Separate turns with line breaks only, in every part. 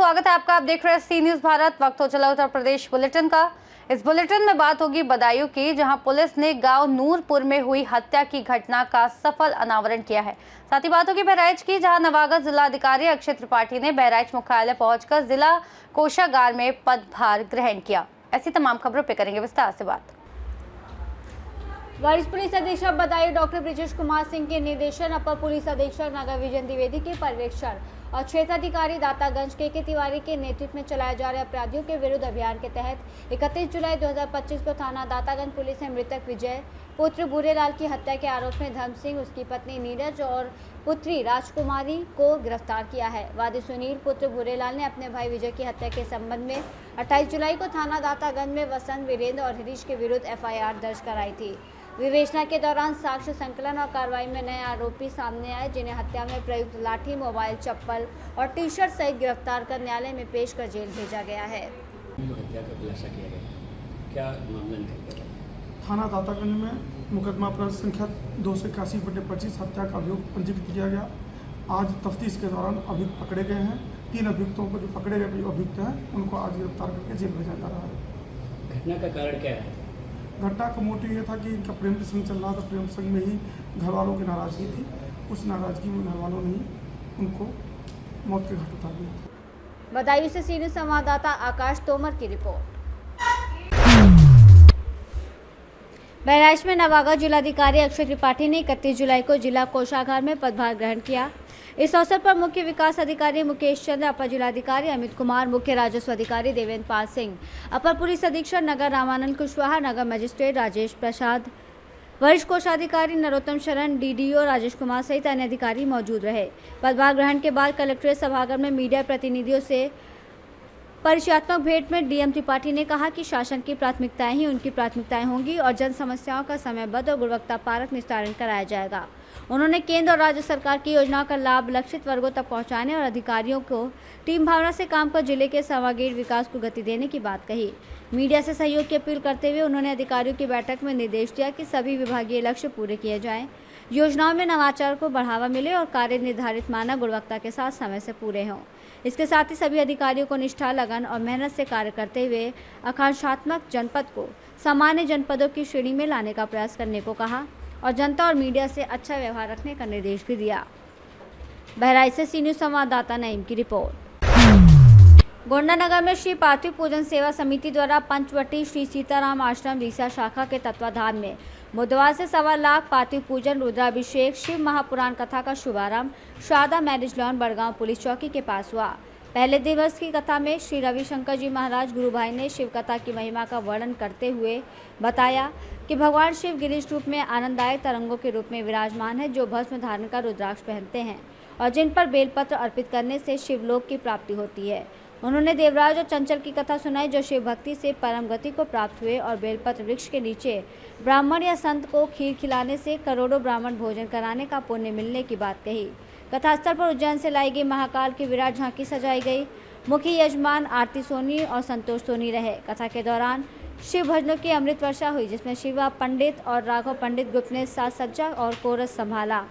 स्वागत है आपका। आप देख रहे हैं सी न्यूज भारत। वक्त हो चला उत्तर प्रदेश बुलेटिन का। इस बुलेटिन में बात होगी बदायूं की, जहां पुलिस ने गांव नूरपुर में हुई हत्या की घटना का सफल अनावरण किया है। साथ ही बात होगी बहराइच की, जहां नवागत जिलाधिकारी अक्षय त्रिपाठी ने बहराइच मुख्यालय पहुंचकर जिला कोषागार में पदभार ग्रहण किया। ऐसी तमाम खबरों पर करेंगे विस्तार से बात।
वरिष्ठ पुलिस अधीक्षक बदायूं डॉक्टर ब्रिजेश कुमार सिंह के निर्देशन, अपर पुलिस अधीक्षक नगर विजन द्विवेदी के पर्यवेक्षण और क्षेत्राधिकारी दातागंज के तिवारी के नेतृत्व में चलाए जा रहे अपराधियों के विरुद्ध अभियान के तहत 31 जुलाई 2025 को थाना दातागंज पुलिस ने मृतक विजय पुत्र भूरेलाल की हत्या के आरोप में धर्म सिंह, उसकी पत्नी नीरज और पुत्री राजकुमारी को गिरफ्तार किया है। वादी सुनील पुत्र भूरेलाल ने अपने भाई विजय की हत्या के संबंध में 28 जुलाई को थाना दातागंज में वसंत, वीरेंद्र और हरीश के विरुद्ध FIR दर्ज कराई थी। विवेचना के दौरान साक्ष्य संकलन और कार्रवाई में नए आरोपी सामने आए, जिन्हें हत्या में प्रयुक्त लाठी, मोबाइल, चप्पल और टी-शर्ट सहित गिरफ्तार कर न्यायालय में पेश कर जेल भेजा गया है।
हत्या का खुलासा किया गया, क्या मामला निकल गया?
थाना दातागंज में मुकदमा अपराध संख्या 281/25 हत्या का अभियोग पंजीकृत किया गया। आज तफ्तीश के दौरान अभियुक्त पकड़े गए हैं। 3 अभियुक्तों को जो पकड़े गए अभियुक्त हैं उनको आज गिरफ्तार करके जेल भेजा जा रहा है।
घटना का कारण क्या है?
घटना का मोटिव ये था कि इनका प्रेम प्रसंग चल रहा था। प्रेम प्रसंग में ही घर वालों की नाराजगी थी। उस नाराजगी में घर वालों ने उनको मौत के घाट उतार दिया।
बदायूं से सीनियर संवाददाता आकाश तोमर की रिपोर्ट। बहराइच में नवागत जिलाधिकारी अक्षय त्रिपाठी ने 31 जुलाई को जिला कोषागार में पदभार ग्रहण किया। इस अवसर पर मुख्य विकास अधिकारी मुकेश चंद्र, अपर जिलाधिकारी अमित कुमार, मुख्य राजस्व अधिकारी देवेंद्र पाल सिंह, अपर पुलिस अधीक्षक नगर रामानंद कुशवाहा, नगर मजिस्ट्रेट राजेश प्रसाद, वरिष्ठ कोषाधिकारी नरोत्तम शरण, DDO राजेश कुमार सहित अन्य अधिकारी मौजूद रहे। पदभार ग्रहण के बाद कलेक्ट्रेट सभागार में मीडिया प्रतिनिधियों से परिचयात्मक भेंट में DM त्रिपाठी ने कहा कि शासन की प्राथमिकताएं ही उनकी प्राथमिकताएं होंगी और जन समस्याओं का समयबद्ध और गुणवत्ता परक निस्तारण कराया जाएगा। उन्होंने केंद्र और राज्य सरकार की योजनाओं का लाभ लक्षित वर्गों तक पहुंचाने और अधिकारियों को टीम भावना से काम कर जिले के सर्वांगीण विकास को गति देने की बात कही। मीडिया से सहयोग की अपील करते हुए उन्होंने अधिकारियों की बैठक में निर्देश दिया कि सभी विभागीय लक्ष्य पूरे किए जाएं, योजनाओं में नवाचार को बढ़ावा मिले और कार्य निर्धारित मानक गुणवत्ता के साथ समय से पूरे हों। इसके साथ ही सभी अधिकारियों को निष्ठा, लगन और मेहनत से कार्य करते हुए आकांक्षात्मक जनपद को सामान्य जनपदों की श्रेणी में लाने का प्रयास करने को कहा और जनता और मीडिया से अच्छा व्यवहार रखने का निर्देश भी दिया। बहराइच से सी न्यूज संवाददाता नईम की रिपोर्ट। गोंडा नगर में श्री पार्थिव पूजन सेवा समिति द्वारा पंचवटी श्री सीताराम आश्रम रीसा शाखा के तत्वाधान में बुधवार से 1.25 लाख पार्थिव पूजन, रुद्राभिषेक, शिव महापुराण कथा का शुभारंभ Sharada marriage lawn Badgaon police चौकी के पास हुआ। पहले दिवस की कथा में श्री रविशंकर जी महाराज गुरु भाई ने शिव कथा की महिमा का वर्णन करते हुए बताया कि भगवान शिव गिरीश रूप में आनंददायक तरंगों के रूप में विराजमान है, जो भस्म धारण कर रुद्राक्ष पहनते हैं और जिन पर बेलपत्र अर्पित करने से शिवलोक की प्राप्ति होती है। उन्होंने देवराज और चंचल की कथा सुनाई, जो शिव भक्ति से परम गति को प्राप्त हुए और बेलपत्र वृक्ष के नीचे ब्राह्मण या संत को खीर खिलाने से करोड़ों ब्राह्मण भोजन कराने का पुण्य मिलने की बात कही। कथास्थल पर उज्जैन से लाई गई महाकाल की विराट झांकी सजाई गई। मुख्य यजमान आरती सोनी और संतोष सोनी रहे। कथा के दौरान शिव भजनों की अमृत वर्षा हुई, जिसमें शिवा पंडित और राघव पंडित गुप्त ने साज सज्जा और कोरस संभाला।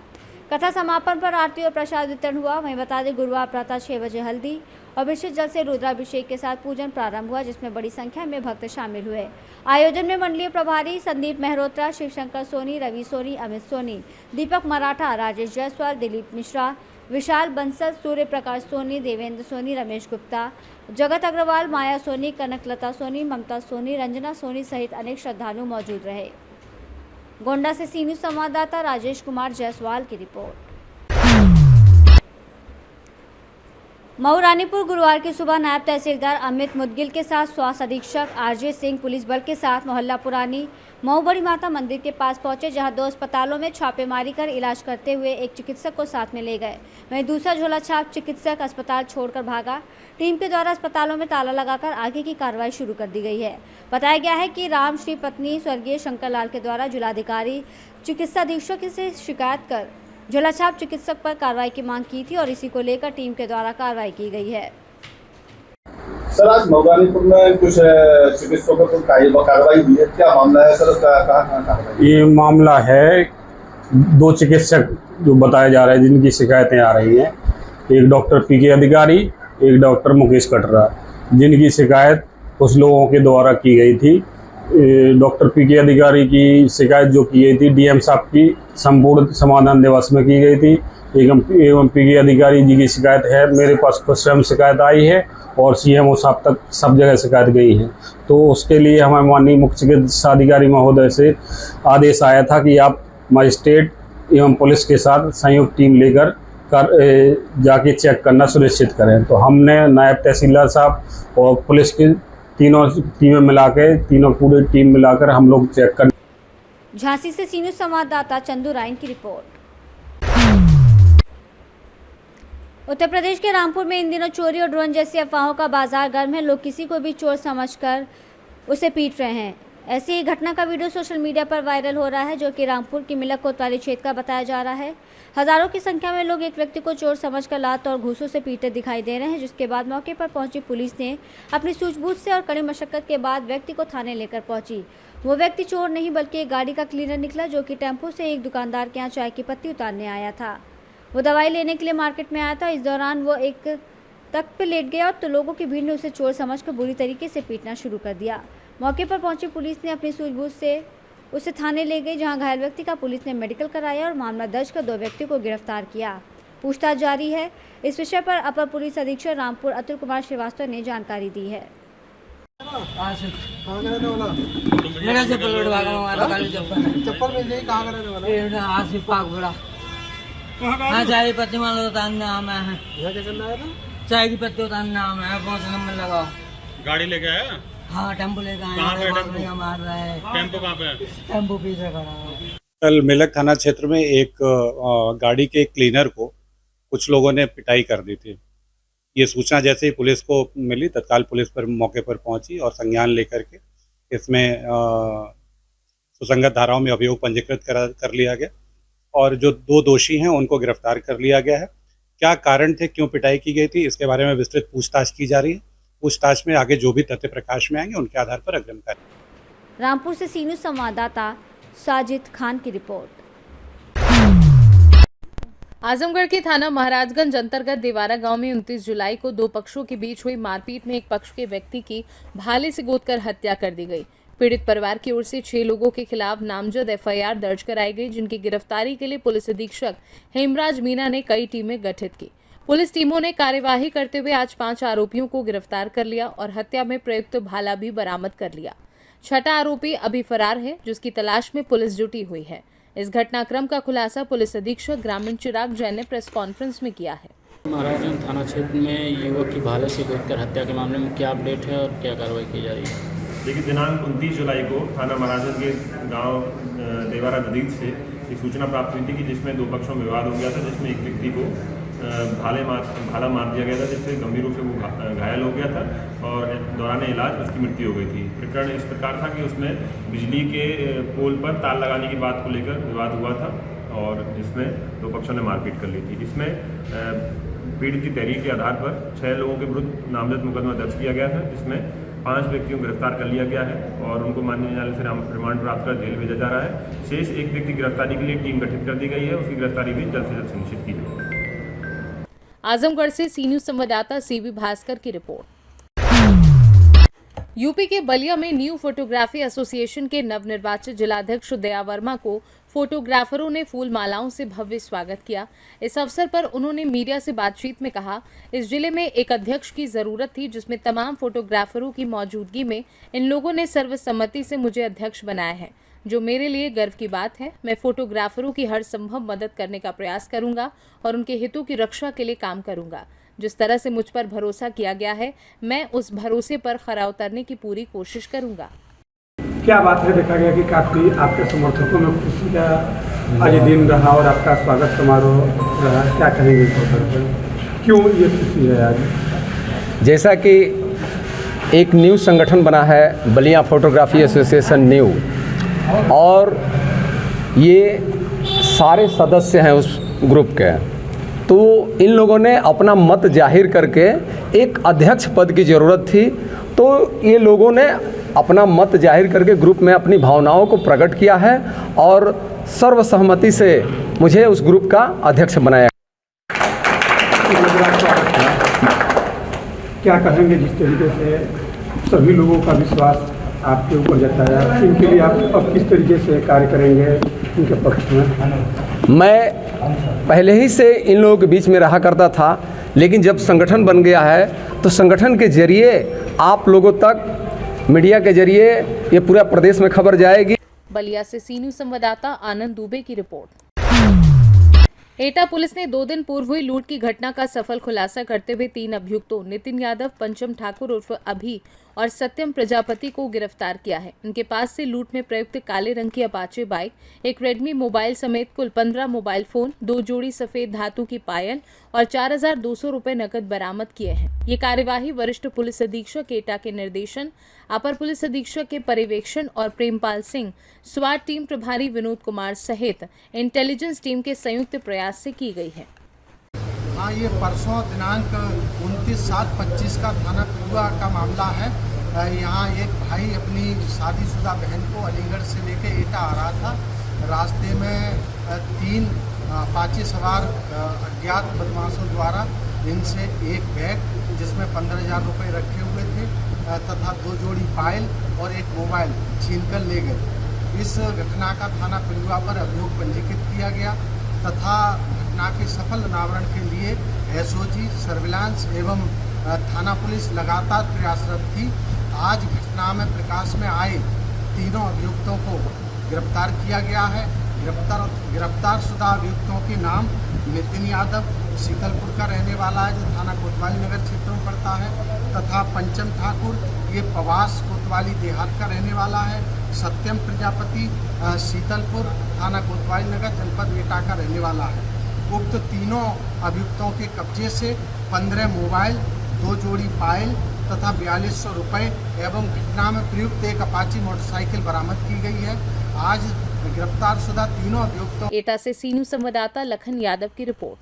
कथा समापन पर आरती और प्रसाद वितरण हुआ। वहीं बता दें, गुरुवार प्रातः 6 बजे हल्दी और विशुद्ध जल से रुद्राभिषेक के साथ पूजन प्रारंभ हुआ, जिसमें बड़ी संख्या में भक्त शामिल हुए। आयोजन में मंडलीय प्रभारी संदीप मेहरोत्रा, शिवशंकर सोनी, रवि सोनी, अमित सोनी, दीपक मराठा, राजेश जायसवाल, दिलीप मिश्रा, विशाल बंसल, सूर्य प्रकाश सोनी, देवेंद्र सोनी, रमेश गुप्ता, जगत अग्रवाल, माया सोनी, कनकलता सोनी, ममता सोनी, रंजना सोनी सहित अनेक श्रद्धालु मौजूद रहे। गोंडा से सी न्यूज संवाददाता राजेश कुमार जायसवाल की रिपोर्ट। मऊ रानीपुर गुरुवार की सुबह नायब तहसीलदार अमित मुदगिल के साथ स्वास्थ्य अधीक्षक RJ सिंह पुलिस बल के साथ मोहल्ला पुरानी मऊ बड़ी माता मंदिर के पास पहुंचे, जहां 2 अस्पतालों में छापेमारी कर इलाज करते हुए एक चिकित्सक को साथ में ले गए। वहीं दूसरा झोला छाप चिकित्सक अस्पताल छोड़कर भागा। टीम के द्वारा अस्पतालों में ताला लगाकर आगे की कार्रवाई शुरू कर दी गई है। बताया गया है कि राम श्री पत्नी स्वर्गीय शंकर लाल के द्वारा जिलाधिकारी चिकित्सा अधीक्षक से शिकायत कर झोलाछाप चिकित्सक पर कार्रवाई की मांग की थी और इसी को लेकर टीम के द्वारा कार्रवाई की गई है।
सर, आज मऊरानीपुर में कुछ चिकित्सकों पर कार्रवाई हुई है, क्या मामला है सर? कहाँ
ये मामला है 2 चिकित्सक जो बताया जा रहा है जिनकी शिकायतें आ रही हैं। एक डॉक्टर PK अधिकारी, एक डॉक्टर मुकेश कटरा, जिनकी शिकायत कुछ लोगों के द्वारा की गई थी। डॉक्टर पीके अधिकारी की शिकायत जो की गई थी डीएम साहब की संपूर्ण समाधान दिवस में की गई थी। एवं पीके अधिकारी जी की शिकायत है, मेरे पास खुद स्वयं शिकायत आई है और सीएमओ साहब तक सब जगह शिकायत गई है। तो उसके लिए हमें माननीय मुख्य चिकित्साधिकारी महोदय से आदेश आया था कि आप मजिस्ट्रेट एवं पुलिस के साथ संयुक्त टीम लेकर जाके चेक करना सुनिश्चित करें। तो हमने नायब तहसीलदार साहब और पुलिस की तीनों टीमें मिलाकर, तीनों पूरी टीम मिलाकर हम लोग चेक कर।
झांसी से सी न्यूज़ संवाददाता चंदू राइन की रिपोर्ट। उत्तर प्रदेश के रामपुर में इन दिनों चोरी और ड्रोन जैसी अफवाहों का बाजार गर्म है। लोग किसी को भी चोर समझकर उसे पीट रहे हैं। ऐसी ही घटना का वीडियो सोशल मीडिया पर वायरल हो रहा है, जो कि रामपुर की मिलक कोतवाली क्षेत्र का बताया जा रहा है। हजारों की संख्या में लोग एक व्यक्ति को चोर समझकर लात और घूंसों से पीटते दिखाई दे रहे हैं, जिसके बाद मौके पर पहुंची पुलिस ने अपनी सूझबूझ से और कड़ी मशक्कत के बाद व्यक्ति को थाने लेकर पहुंची। वो व्यक्ति चोर नहीं बल्कि एक गाड़ी का क्लीनर निकला, जो कि टेम्पो से एक दुकानदार के यहाँ चाय की पत्ती उतारने आया था। वो दवाई लेने के लिए मार्केट में आया था। इस दौरान वो एक तख्त पर लेट गया तो लोगों की भीड़ ने उसे चोर समझकर बुरी तरीके से पीटना शुरू कर दिया। मौके पर पहुंची पुलिस ने अपनी सूझबूझ से उसे थाने ले गई, जहां घायल व्यक्ति का पुलिस ने मेडिकल कराया और मामला दर्ज कर 2 व्यक्तियों को गिरफ्तार किया। पूछताछ जारी है। इस विषय पर अपर पुलिस अधीक्षक रामपुर अतुल कुमार श्रीवास्तव ने जानकारी दी है।
चप्पल मिल गई, कहाँ का रहने वाला? आसिफ पागुड़ा। हाँ, चाय की पत्ती मान लो उतारने नाम है। क्या करना है? चाय की पत्ती उतारने नाम है। बहुत नंबर लगाओ। गाड़ी लेके आया? हाँ, टेम्पो लेके आया। कहाँ पे टेम्पो? मार रहा है। टेम्पो कहाँ पे है? टेम्पो पीछे खड़ा है।
कल मेलक थाना क्षेत्र में एक गाड़ी के क्लीनर को कुछ लोगों ने पिटाई कर दी थी। ये सूचना जैसे ही पुलिस को मिली, तत्काल पुलिस पर मौके पर पहुंची और संज्ञान लेकर के इसमें सुसंगत धाराओं में अभियोग पंजीकृत कर लिया गया और जो 2 दोषी हैं उनको गिरफ्तार कर लिया गया है। क्या कारण थे, क्यों पिटाई की गई थी, इसके बारे में विस्तृत पूछताछ की जा रही है। पूछताछ में आगे जो भी तथ्य प्रकाश में आएंगे उनके आधार पर अग्रिम कार्य।
रामपुर से सी न्यूज़ संवाददाता साजिद खान की रिपोर्ट।
आजमगढ़ के थाना महाराजगंज अंतर्गत देवारा गांव में 29 जुलाई को 2 पक्षों के बीच हुई मारपीट में एक पक्ष के व्यक्ति की भाले से गोदकर हत्या कर दी गई। पीड़ित परिवार की ओर से 6 लोगों के खिलाफ नामजद एफआईआर दर्ज कराई गई, जिनकी गिरफ्तारी के लिए पुलिस अधीक्षक हेमराज मीना ने कई टीमें गठित की। पुलिस टीमों ने कार्यवाही करते हुए आज 5 आरोपियों को गिरफ्तार कर लिया और हत्या में प्रयुक्त भाला भी बरामद कर लिया। 6ठा आरोपी अभी फरार है, जिसकी तलाश में पुलिस जुटी हुई है। इस घटनाक्रम का खुलासा पुलिस अधीक्षक ग्रामीण चिराग जैन ने प्रेस कॉन्फ्रेंस में किया है।
महाराजगंज थाना क्षेत्र में युवक की भाले से गोदकर हत्या के मामले में क्या अपडेट है और क्या कार्रवाई की जा रही है?
देखिए, दिनांक 29 जुलाई को थाना महाराजगंज के गांव देवारा नदीक से एक सूचना प्राप्त हुई थी कि जिसमें 2 पक्षों में विवाद हो गया था, जिसमें एक व्यक्ति को भाला मार दिया गया था, जिससे गंभीर रूप से वो घायल हो गया था और दौरान इलाज उसकी मृत्यु हो गई थी। प्रकरण इस प्रकार था कि उसमें बिजली के पोल पर तार लगाने की बात को लेकर विवाद हुआ था और जिसमें 2 पक्षों ने मारपीट कर ली थी। इसमें पीड़ित की तहरीर के आधार पर 6 लोगों के विरुद्ध नामजद मुकदमा दर्ज किया गया था, जिसमें 5 व्यक्तियों को गिरफ्तार कर लिया गया है और उनको माननीय न्यायालय से रिमांड प्राप्त कर जेल भेजा जा रहा है। शेष एक व्यक्ति गिरफ्तारी के लिए टीम गठित कर दी गई है, उसकी गिरफ्तारी भी जल्द से जल्द सुनिश्चित की जाएगी।
आजमगढ़ से सी न्यूज़ संवाददाता सीवी भास्कर की रिपोर्ट। यूपी के बलिया में न्यू फोटोग्राफी एसोसिएशन के नवनिर्वाचित जिलाध्यक्ष दया वर्मा को फोटोग्राफरों ने फूल मालाओं से भव्य स्वागत किया। इस अवसर पर उन्होंने मीडिया से बातचीत में कहा, इस जिले में एक अध्यक्ष की जरूरत थी, जिसमें तमाम फोटोग्राफरों की मौजूदगी में इन लोगों ने सर्वसम्मति से मुझे अध्यक्ष बनाया है, जो मेरे लिए गर्व की बात है। मैं फोटोग्राफरों की हर संभव मदद करने का प्रयास करूंगा और उनके हितों की रक्षा के लिए काम करूंगा। जिस तरह से मुझ पर भरोसा किया गया है, मैं उस भरोसे पर खरा उतरने की पूरी कोशिश करूंगा।
क्या बात है, देखा गया कि काफ़ी आपके समर्थकों में खुशी का आज दिन रहा और आपका स्वागत समारोह रहा, क्या कहेंगे इस अवसर पर, क्यों ये खुशी है आज?
जैसा कि एक न्यू संगठन बना है बलिया फोटोग्राफी एसोसिएशन न्यू, और ये सारे सदस्य हैं उस ग्रुप के, तो इन लोगों ने अपना मत जाहिर करके एक अध्यक्ष पद की ज़रूरत थी, तो ये लोगों ने अपना मत जाहिर करके ग्रुप में अपनी भावनाओं को प्रकट किया है और सर्वसहमति से मुझे उस ग्रुप का अध्यक्ष बनाया।
क्या कहेंगे जिस तरीके से सभी लोगों का विश्वास आपके ऊपर जताया, इनके लिए आप अब किस तरीके से कार्य करेंगे इनके पक्ष में?
मैं पहले ही से इन लोगों के बीच में रहा करता था, लेकिन जब संगठन बन गया है तो संगठन के जरिए आप लोगों तक मीडिया के जरिए ये पूरा प्रदेश में खबर जाएगी।
बलिया से सी न्यूज संवाददाता आनंद दुबे की रिपोर्ट। एटा पुलिस ने 2 दिन पूर्व हुई लूट की घटना का सफल खुलासा करते हुए 3 अभियुक्तों नितिन यादव, पंचम ठाकुर उर्फ अभी और सत्यम प्रजापति को गिरफ्तार किया है। इनके पास से लूट में प्रयुक्त काले रंग की अपाचे बाइक, एक रेडमी मोबाइल समेत कुल 15 मोबाइल फोन, 2 जोड़ी सफेद धातु की पायल और 4,200 रुपए नकद बरामद किए हैं। ये कार्यवाही वरिष्ठ पुलिस अधीक्षक एटा के निर्देशन, अपर पुलिस अधीक्षक के पर्यवेक्षण और प्रेमपाल सिंह, स्वाट टीम प्रभारी विनोद कुमार सहित इंटेलिजेंस टीम के संयुक्त प्रयास से की गई है।
हाँ, ये परसों दिनांक 29/7/25 का थाना पिलुआ का मामला है। यहाँ एक भाई अपनी शादीशुदा बहन को अलीगढ़ से लेके एटा आ रहा था। रास्ते में 3 अपाचे सवार अज्ञात बदमाशों द्वारा इनसे एक बैग जिसमें 15,000 रुपये रखे हुए थे तथा 2 जोड़ी पायल और एक मोबाइल छीनकर ले गए। इस घटना का थाना पिलुआ पर अभियोग पंजीकृत किया गया तथा घटना के सफल अनावरण के लिए एसओजी, सर्विलांस एवं थाना पुलिस लगातार प्रयासरत थी। आज घटना में प्रकाश में आए तीनों अभियुक्तों को गिरफ्तार किया गया है। गिरफ्तार शुदा अभियुक्तों के नाम नितिन यादव शीतलपुर का रहने वाला है जो थाना कोतवाली नगर क्षेत्र में पड़ता है, तथा पंचम ठाकुर ये पवास कोतवाली देहात का रहने वाला है। सत्यम प्रजापति शीतलपुर थाना कोतवाली नगर जनपद एटा का रहने वाला है। उक्त तीनों अभियुक्तों के कब्जे से 15 मोबाइल, 2 जोड़ी पायल तथा 4200 रुपये एवं घटना में प्रयुक्त एक अपाची मोटरसाइकिल बरामद की गई है। आज गिरफ्तार शुदा तीनों अभियुक्तों।
एटा से सी न्यूज संवाददाता लखन यादव की रिपोर्ट।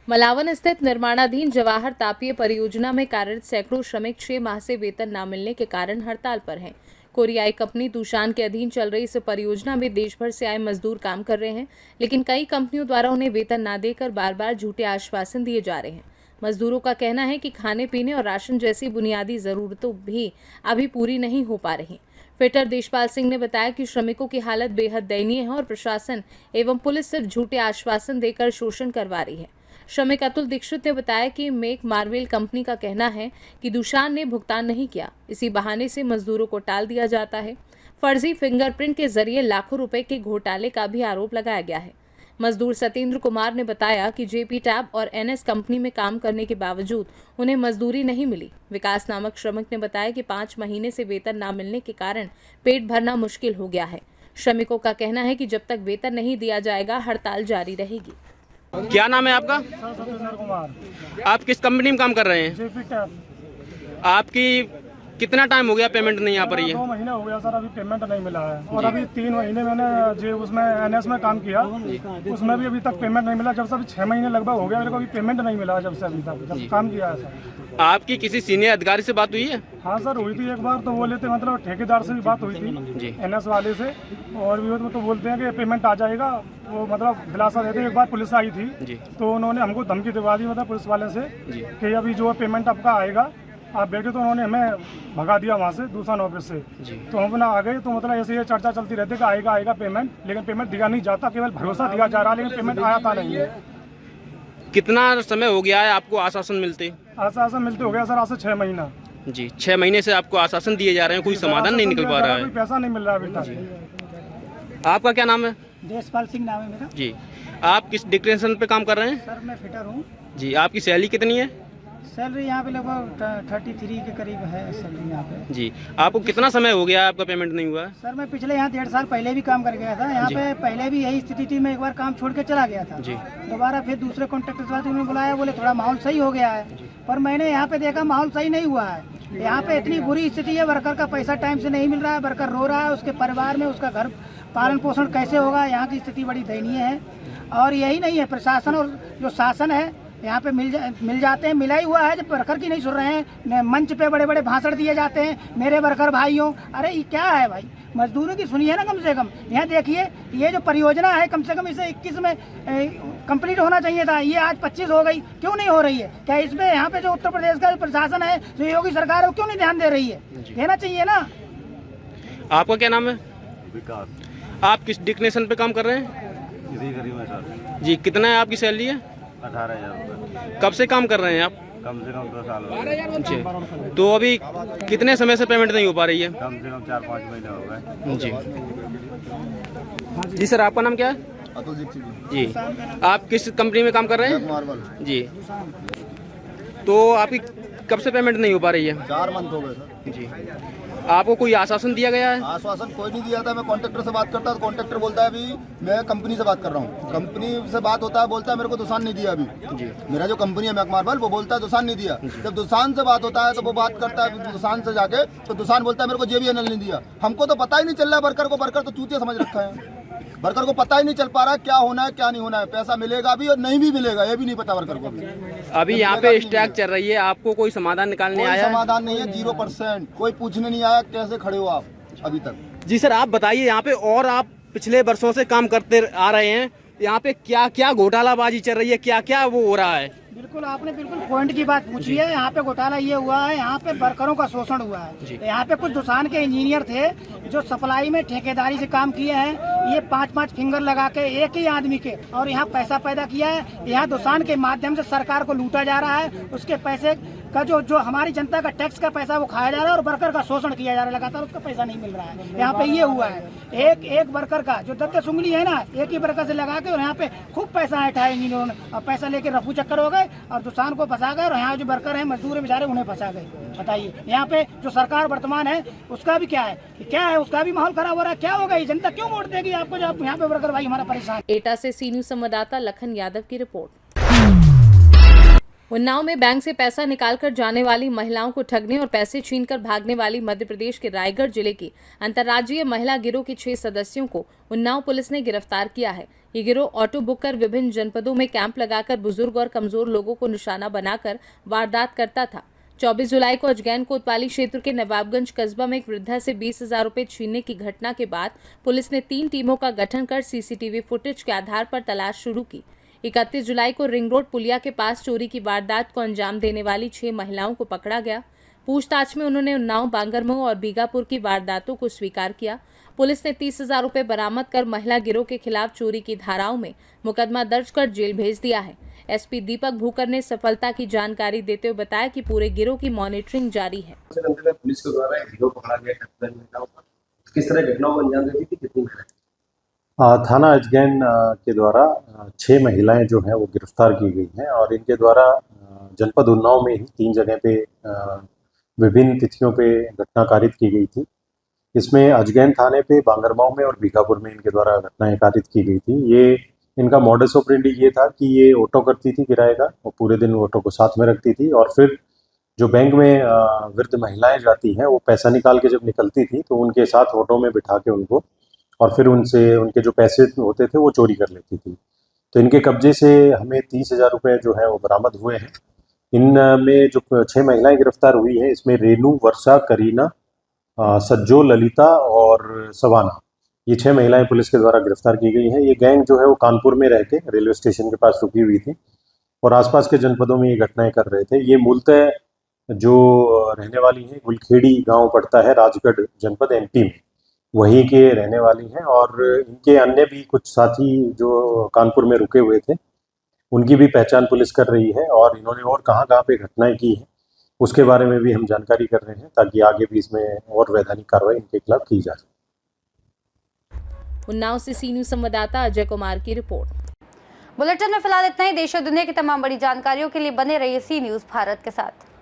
मलावन स्थित निर्माणाधीन जवाहर तापीय परियोजना में कार्यरत सैकड़ों श्रमिक 6 माह से वेतन न मिलने के कारण हड़ताल पर हैं। कोरियाई कंपनी तूशान के अधीन चल रही इस परियोजना में देश भर से आए मजदूर काम कर रहे हैं, लेकिन कई कंपनियों द्वारा उन्हें वेतन न देकर बार बार झूठे आश्वासन दिए जा रहे हैं। मजदूरों का कहना है कि खाने पीने और राशन जैसी बुनियादी जरूरतों भी अभी पूरी नहीं हो पा रही। फिटर देशपाल सिंह ने बताया कि श्रमिकों की हालत बेहद दयनीय है और प्रशासन एवं पुलिस सिर्फ झूठे आश्वासन देकर शोषण करवा रही है। श्रमिक अतुल दीक्षित ने बताया कि मेक मार्वेल कंपनी का कहना है कि दूशान ने भुगतान नहीं किया, इसी बहाने से मजदूरों को टाल दिया जाता है। फर्जी फिंगरप्रिंट के जरिए लाखों रुपए के घोटाले का भी आरोप लगाया गया है। मजदूर सत्येंद्र कुमार ने बताया कि जेपी टैब और एनएस कंपनी में काम करने के बावजूद उन्हें मजदूरी नहीं मिली। विकास नामक श्रमिक ने बताया कि 5 महीने से वेतन न मिलने के कारण पेट भरना मुश्किल हो गया है। श्रमिकों का कहना है कि जब तक वेतन नहीं दिया जाएगा हड़ताल जारी रहेगी।
क्या नाम है आपका?
सत्येंद्र कुमार।
आप किस कंपनी में काम कर रहे हैं?
JP tab.
आपकी कितना टाइम हो गया पेमेंट नहीं आ पा रही है?
2 महीने हो गया सर, अभी पेमेंट नहीं मिला है। और अभी 3 महीने मैंने उसमें एनएस में काम किया, उसमें भी अभी तक पेमेंट नहीं मिला। जब से अभी 6 महीने लगभग हो गया मेरे को, अभी पेमेंट नहीं मिला जब से अभी तक जब काम किया है सर।
आपकी किसी सीनियर अधिकारी से बात हुई है?
हाँ सर, हुई थी एक बार। तो बोले थे मतलब ठेकेदार से भी बात हुई थी एनएस वाले से, और भी तो बोलते हैं कि पेमेंट आ जाएगा। वो मतलब दिलासा देते। एक बार पुलिस आई थी तो उन्होंने हमको धमकी दिलवा दी मतलब पुलिस वाले से कि अभी जो पेमेंट आपका आएगा आप बैठे। तो उन्होंने हमें भगा दिया वहाँ से दूसरा ऑफिस से। तो हम अपना आ गए। तो मतलब ऐसे ये चर्चा चलती रहती है कि आएगा पेमेंट, लेकिन पेमेंट दिया नहीं जाता, केवल भरोसा दिया जा रहा है, लेकिन पेमेंट आया था नहीं है।
कितना समय हो गया है आपको आश्वासन मिलते?
आश्वासन मिलते हो गया सर आज से 6 महीना।
जी, 6 महीने से आपको आश्वासन दिए जा रहे हैं, कोई समाधान नहीं निकल पा रहा है,
पैसा नहीं मिल रहा अभी तक।
आपका क्या नाम है?
देशपाल सिंह नाम है मेरा।
जी, आप किस डिक्टेशन पे काम कर रहे हैं?
सर मैं फिटर हूँ।
जी, आपकी सैलरी कितनी है?
सैलरी यहाँ पे लगभग 33 के करीब है सैलरी यहाँ पे।
जी, आपको कितना समय हो गया आपका पेमेंट नहीं हुआ?
सर मैं पिछले यहाँ 1.5 साल पहले भी काम कर गया था। यहाँ पे पहले भी यही स्थिति थी, मैं एक बार काम छोड़ के चला गया था। दोबारा फिर दूसरे कॉन्ट्रैक्टर से उन्होंने बुलाया, बोले थोड़ा माहौल सही हो गया है, पर मैंने यहाँ पे देखा माहौल सही नहीं हुआ है। यहाँ पे इतनी बुरी स्थिति है, वर्कर का पैसा टाइम से नहीं मिल रहा है, वर्कर रो रहा है, उसके परिवार में उसका घर पालन पोषण कैसे होगा। यहाँ की स्थिति बड़ी दयनीय है। और यही नहीं है, प्रशासन और जो शासन है यहाँ पे मिल जाते हैं। मिला ही हुआ है, जब वर्कर की नहीं सुन रहे हैं, मंच पे बड़े बड़े भाषण दिए जाते हैं, मेरे वर्कर भाइयों। अरे ये क्या है भाई, मजदूरों की सुनिए ना कम से कम। यहाँ देखिए, ये जो परियोजना है कम से कम इसे 21 में कंप्लीट होना चाहिए था, ये आज 25 हो गई, क्यों नहीं हो रही है? क्या इसमें यहाँ पे जो उत्तर प्रदेश का प्रशासन है, जो योगी सरकार है, वो क्यों नहीं ध्यान दे रही है? देना चाहिए ना।
आपका क्या नाम है?
विकास।
आप किस डिक्नेशन पे काम कर रहे हैं?
इसी करीब है सर।
जी, कितना है आपकी सैलरी है?
18,000 रुपये।
कब से काम कर रहे हैं आप?
कम से कम 2 साल हो गए।
जी, तो अभी कितने समय से पेमेंट नहीं हो पा रही है?
कम से कम 4-5 महीने हो गए।
जी सर, आपका नाम क्या है?
अतुल दीक्षित
जी, आप किस कंपनी में काम कर रहे हैं?
मार्बल।
जी, तो आपकी कब से पेमेंट नहीं हो पा रही है?
4 मंथ हो गए सर।
जी, आपको कोई आश्वासन दिया गया है?
आश्वासन कोई नहीं दिया था। मैं कॉन्ट्रैक्टर से बात करता, तो कॉन्ट्रैक्टर बोलता है अभी मैं कंपनी से बात कर रहा हूँ। कंपनी से बात होता है, बोलता है मेरे को दुसान नहीं दिया अभी।
जी,
मेरा जो कंपनी है मैक मार्बल, वो बोलता है दुसान नहीं दिया। जब दुसान से बात होता है तो वो बात करता है दुसान से जाके, तो दुसान बोलता है मेरे को JBNL नहीं दिया। हमको तो पता ही नहीं चल रहा है वर्कर को, वर्कर तो चूतिया समझ रखा है। वर्कर को पता ही नहीं चल पा रहा क्या होना है क्या नहीं होना है, पैसा मिलेगा भी और नहीं भी मिलेगा, ये भी नहीं पता वर्कर को भी।
अभी यहाँ पे स्ट्राइक चल रही है, आपको कोई समाधान निकालने आया है?
समाधान नहीं है, 0%। कोई पूछने नहीं आया कैसे खड़े हो आप अभी तक।
जी सर, आप बताइए यहाँ पे, और आप पिछले वर्षों से काम करते आ रहे हैं, यहाँ पे क्या क्या घोटालाबाजी चल रही है, क्या क्या वो हो रहा है?
बिल्कुल, आपने बिल्कुल पॉइंट की बात पूछी है। यहाँ पे घोटाला ये हुआ है, यहाँ पे वर्करों का शोषण हुआ है। यहाँ पे कुछ दुकान के इंजीनियर थे जो सप्लाई में ठेकेदारी से काम किए हैं, ये 5-5 फिंगर लगा के एक ही आदमी के, और यहाँ पैसा पैदा किया है। यहाँ दुकान के माध्यम से सरकार को लूटा जा रहा है, उसके पैसे का जो हमारी जनता का टैक्स का पैसा वो खाया जा रहा है, और वर्कर का शोषण किया जा रहा है लगातार, उसका पैसा नहीं मिल रहा है। यहाँ पे ये हुआ है, एक वर्कर का जो दत्ते सुंगली है ना, एक ही वर्कर से लगा के, और यहाँ पे खूब पैसा उठाया इंजीनियरों ने, और पैसा लेके रफू चक्कर हो गए और दुकान को फंसा गए, और यहाँ जो वर्कर हैं, मजदूर बेचारे, उन्हें फंसा गए। बताइए, यहाँ पे जो सरकार वर्तमान है उसका भी क्या है, उसका भी माहौल खराब हो रहा है। क्या होगा, ये जनता क्यों वोट देगी आपको जब यहाँ पे वर्कर भाई हमारा परेशान।
एटा से सी न्यूज संवाददाता लखन यादव की रिपोर्ट। उन्नाव में बैंक से पैसा निकालकर जाने वाली महिलाओं को ठगने और पैसे छीनकर भागने वाली मध्य प्रदेश के रायगढ़ जिले की अंतर्राज्यीय महिला गिरोह के 6 सदस्यों को उन्नाव पुलिस ने गिरफ्तार किया है। ये गिरोह ऑटो बुक कर विभिन्न जनपदों में कैंप लगाकर बुजुर्ग और कमजोर लोगों को निशाना बनाकर वारदात करता था। 24 जुलाई को अजगैन कोतवाली क्षेत्र के नवाबगंज कस्बा में एक वृद्धा से 20,000 रुपए छीनने की घटना के बाद पुलिस ने 3 टीमों का गठन कर सीसीटीवी फुटेज के आधार पर तलाश शुरू की। 31 जुलाई को रिंग रोड पुलिया के पास चोरी की वारदात को अंजाम देने वाली 6 महिलाओं को पकड़ा गया। पूछताछ में उन्होंने उन्नाव, बांगरमऊ और बीगापुर की वारदातों को स्वीकार किया। पुलिस ने 30,000 रुपए बरामद कर महिला गिरोह के खिलाफ चोरी की धाराओं में मुकदमा दर्ज कर जेल भेज दिया है। एसपी दीपक भूकर ने सफलता की जानकारी देते हुए बताया कि पूरे गिरोह की मॉनिटरिंग जारी है।
पुलिस के द्वारा एक गिरोह पकड़ा गया, किस तरह घटनाओं को अंजाम देती थी, कितनी महिलाएं?
थाना अजगैन के द्वारा 6 महिलाएं जो हैं वो गिरफ्तार की गई हैं, और इनके द्वारा जनपद उन्नाव में ही 3 जगह पे विभिन्न तिथियों पे घटना कारित की गई थी। इसमें अजगैन थाने पे, बांगरमऊ में और बीकापुर में इनके द्वारा घटनाएं कारित की गई थी। ये इनका मॉडस ऑपरेंडी ये था कि ये ऑटो करती थी किराए का, और पूरे दिन ऑटो को साथ में रखती थी, और फिर जो बैंक में वृद्ध महिलाएं जाती हैं वो पैसा निकाल के जब निकलती थी तो उनके साथ ऑटो में बिठा के उनको, और फिर उनसे उनके जो पैसे होते थे वो चोरी कर लेती थी। तो इनके कब्जे से हमें 30,000 रुपये जो है वो बरामद हुए हैं। इनमें जो 6 महिलाएं गिरफ्तार हुई हैं, इसमें रेनू, वर्षा, करीना, सज्जो, ललिता और सवाना, ये 6 महिलाएं पुलिस के द्वारा गिरफ्तार की गई हैं। ये गैंग जो है वो कानपुर में रह के रेलवे स्टेशन के पास रुकी हुई थी और आसपास के जनपदों में ये घटनाएं कर रहे थे। ये मूलतः जो रहने वाली है, गुलखेड़ी गांव पड़ता है राजगढ़ जनपद MP में, वहीं के रहने वाली हैं, और इनके अन्य भी कुछ साथी जो कानपुर में रुके हुए थे उनकी भी पहचान पुलिस कर रही है, और इन्होंने और कहाँ पे घटनाएं की हैं उसके बारे में भी हम जानकारी कर रहे हैं, ताकि आगे भी इसमें और वैधानिक कार्रवाई इनके खिलाफ की जा सके।
उन्नाव से सी न्यूज संवाददाता अजय कुमार की रिपोर्ट।
बुलेटिन में फिलहाल इतना ही। देश और दुनिया की तमाम बड़ी जानकारियों के लिए बने रहिए सी न्यूज भारत के साथ।